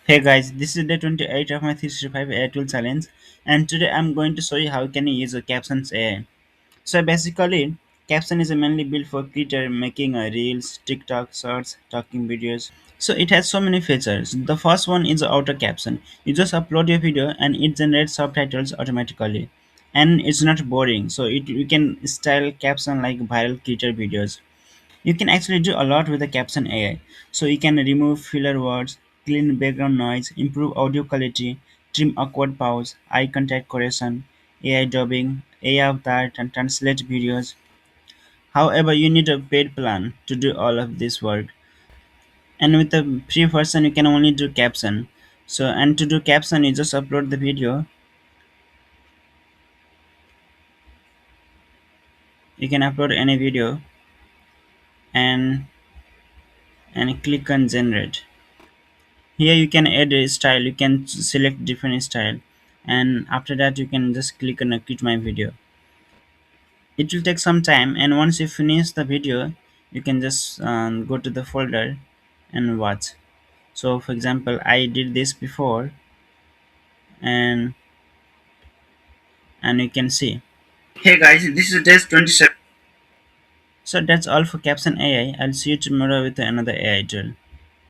Hey guys, this is day 28 of my 365 AI tool challenge, and today I'm going to show you how you can use a Captions AI. So basically, Caption is mainly built for creator making reels, TikTok, shorts, talking videos. So it has so many features. The first one is auto caption. You just upload your video and it generates subtitles automatically, and it's not boring. So you can style caption like viral creator videos. You can actually do a lot with the Caption AI. So you can remove filler words, clean background noise, improve audio quality, trim awkward pause, eye contact correction, AI dubbing, AI avatar, and translate videos. However, you need a paid plan to do all of this work. And with the free version, you can only do caption. So, and to do caption, you just upload the video. You can upload any video and click on generate. Here you can add a style. You can select different style, and after that you can just click on create my video. It will take some time, and once you finish the video, you can just go to the folder and watch. So for example, I did this before, and you can see. Hey guys, this is test 27. So that's all for Caption AI. I'll see you tomorrow with another AI tool.